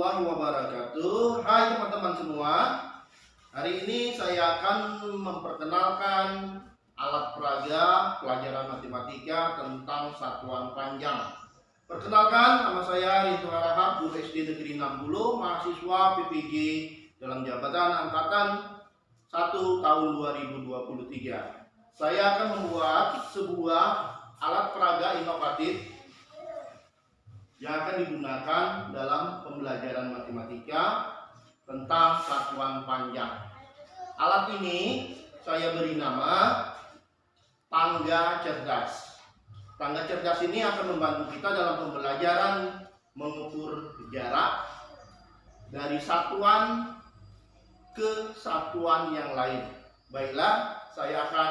warahmatullahi wabarakatuh. Hai teman-teman semua. Hari ini saya akan memperkenalkan alat peraga pelajaran matematika tentang satuan panjang. Perkenalkan, nama saya Rinto Harahap, guru SD Negeri 60, mahasiswa PPG dalam jabatan angkatan 1 tahun 2023. Saya akan membuat sebuah alat peraga inovatif yang akan digunakan dalam pembelajaran matematika tentang satuan panjang. Alat ini saya beri nama tangga cerdas. Tangga cerdas ini akan membantu kita dalam pembelajaran mengukur jarak dari satuan ke satuan yang lain. Baiklah, saya akan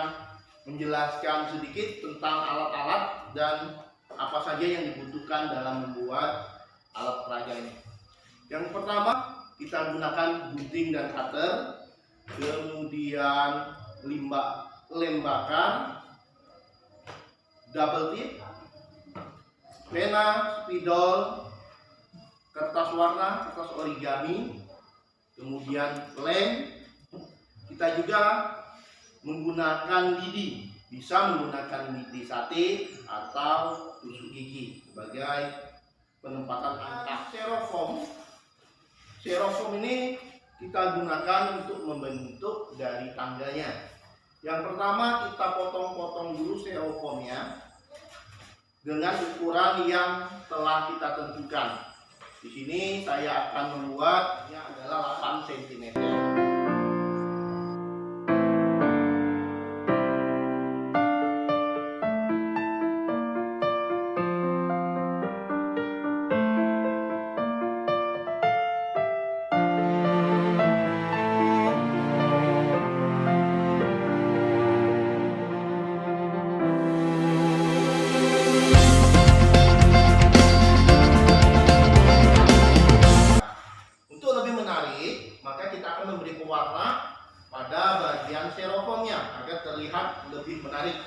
menjelaskan sedikit tentang alat-alat dan apa saja yang dibutuhkan dalam membuat alat peraga ini. Yang pertama, kita gunakan gunting dan cutter, kemudian lem bakar, double tip, pena, spidol, kertas warna, kertas origami, kemudian lem. Kita juga menggunakan lidi, bisa menggunakan lidi sate atau tusuk gigi sebagai penempatan angka. Styrofoam ini kita gunakan untuk membentuk dari tangganya. Yang pertama, kita potong-potong dulu styrofoamnya dengan ukuran yang telah kita tentukan. Di sini saya akan membuatnya adalah 8 cm. Maka kita akan memberi pewarna pada bagian styrofoamnya agar terlihat lebih menarik.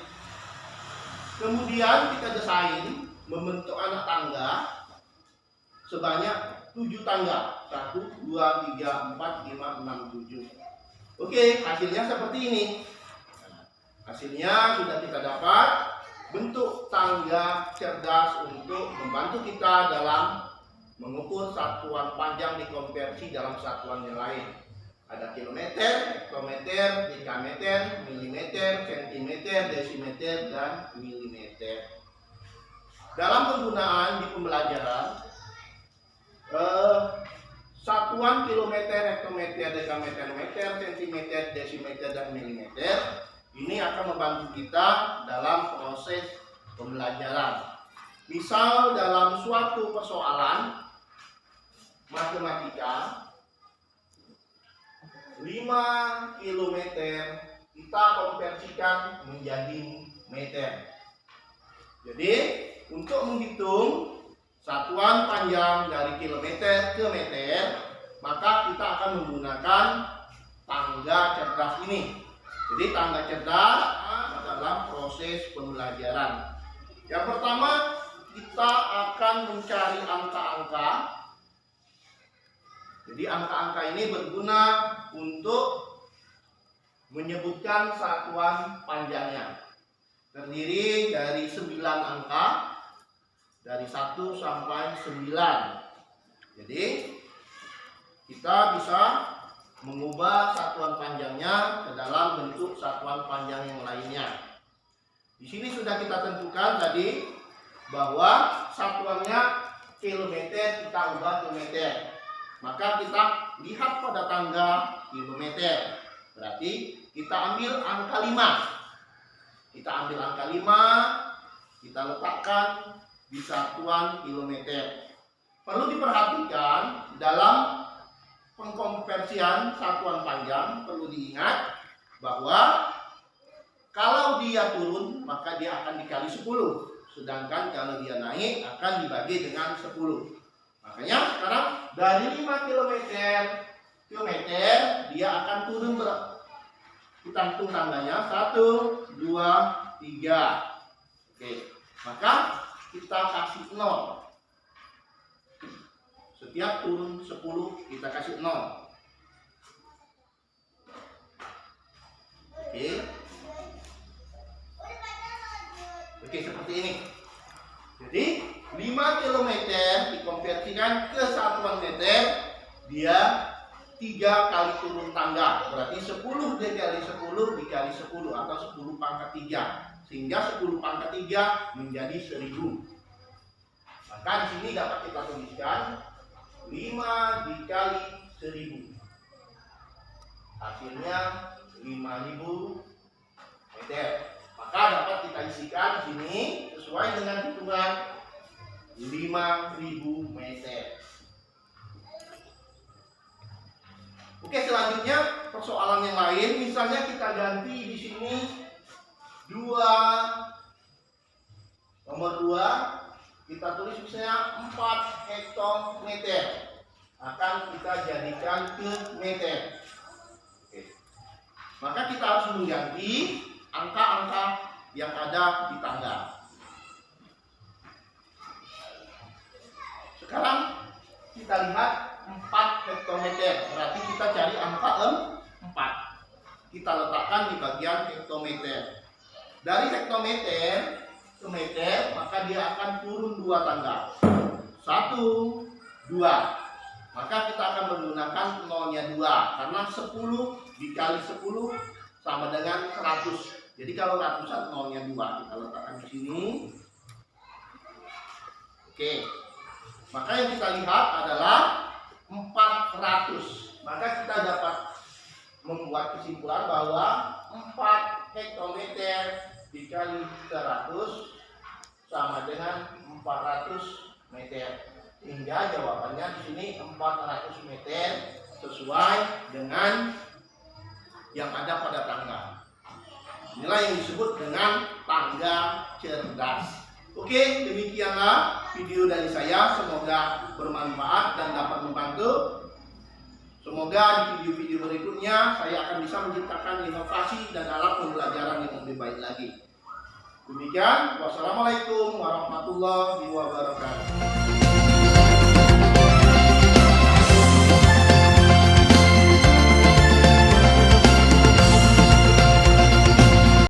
Kemudian kita desain membentuk anak tangga sebanyak 7 tangga. 1, 2, 3, 4, 5, 6, 7. Oke, hasilnya seperti ini. Hasilnya sudah kita dapat bentuk tangga cerdas untuk membantu kita dalam mengukur satuan panjang dikonversi dalam satuan yang lain. Ada kilometer, hektometer, dekameter, milimeter, sentimeter, desimeter, dan milimeter. Dalam penggunaan di pembelajaran, satuan kilometer, hektometer, dekameter, meter, sentimeter, desimeter, dan milimeter ini akan membantu kita dalam proses pembelajaran. Misal dalam suatu persoalan matematika 5 km kita konversikan menjadi meter. Jadi untuk menghitung satuan panjang dari kilometer ke meter, maka kita akan menggunakan tangga cerdas ini. Jadi tangga cerdas dalam proses pembelajaran. Yang pertama, kita akan mencari angka-angka. Jadi angka-angka ini berguna untuk menyebutkan satuan panjangnya. Terdiri dari 9 angka, dari 1 sampai 9. Jadi kita bisa mengubah satuan panjangnya ke dalam bentuk satuan panjang yang lainnya. Di sini sudah kita tentukan tadi bahwa satuannya kilometer, kita ubah ke meter. Maka kita lihat pada tangga kilometer. Berarti kita ambil angka 5. Kita ambil angka 5, kita letakkan di satuan kilometer. Perlu diperhatikan dalam pengkonversian satuan panjang, perlu diingat bahwa kalau dia turun maka dia akan dikali 10. Sedangkan kalau dia naik akan dibagi dengan 10. Makanya sekarang dari 5 km ke meter dia akan turun berapa? Kita hitung tanggalnya 1, 2, 3. Oke, maka kita kasih 0. Setiap turun 10 kita kasih 0. Oke, seperti ini. Jadi 5 km dikonversikan ke satuan meter, dia 3 kali turun tangga. Berarti 10 dikali 10 dikali 10 atau 10 pangkat 3. Sehingga 10 pangkat 3 menjadi 1000. Maka di sini dapat kita tuliskan 5 dikali 1000. Hasilnya 5000 meter. Maka dapat kita isikan di sini sesuai dengan hitungan 5000 meter. Oke, selanjutnya persoalan yang lain, misalnya kita ganti di sini nomor 2 kita tulis misalnya 4 hektometer, akan kita jadikan ke meter. Oke. Maka kita harus mengganti angka-angka yang ada di tangga. Sekarang kita lihat 4 hektometer, berarti kita cari angka 4. Kita letakkan di bagian hektometer. Dari hektometer ke meter, maka dia akan turun 2 tangga. 1, 2. Maka kita akan menggunakan nolnya 2, karena 10 dikali 10 sama dengan 100. Jadi kalau ratusan nolnya 2, kita letakkan di sini. Oke. Maka yang kita lihat adalah 400. Maka kita dapat membuat kesimpulan bahwa 4 hektometer dikali 100 sama dengan 400 meter. Hingga jawabannya di sini 400 meter sesuai dengan yang ada pada tangga. Inilah yang disebut dengan tangga cerdas. Oke, demikianlah video dari saya. Semoga bermanfaat dan dapat membantu. Semoga di video-video berikutnya saya akan bisa menciptakan inovasi dan alat pembelajaran yang lebih baik lagi. Demikian, wassalamualaikum warahmatullahi wabarakatuh.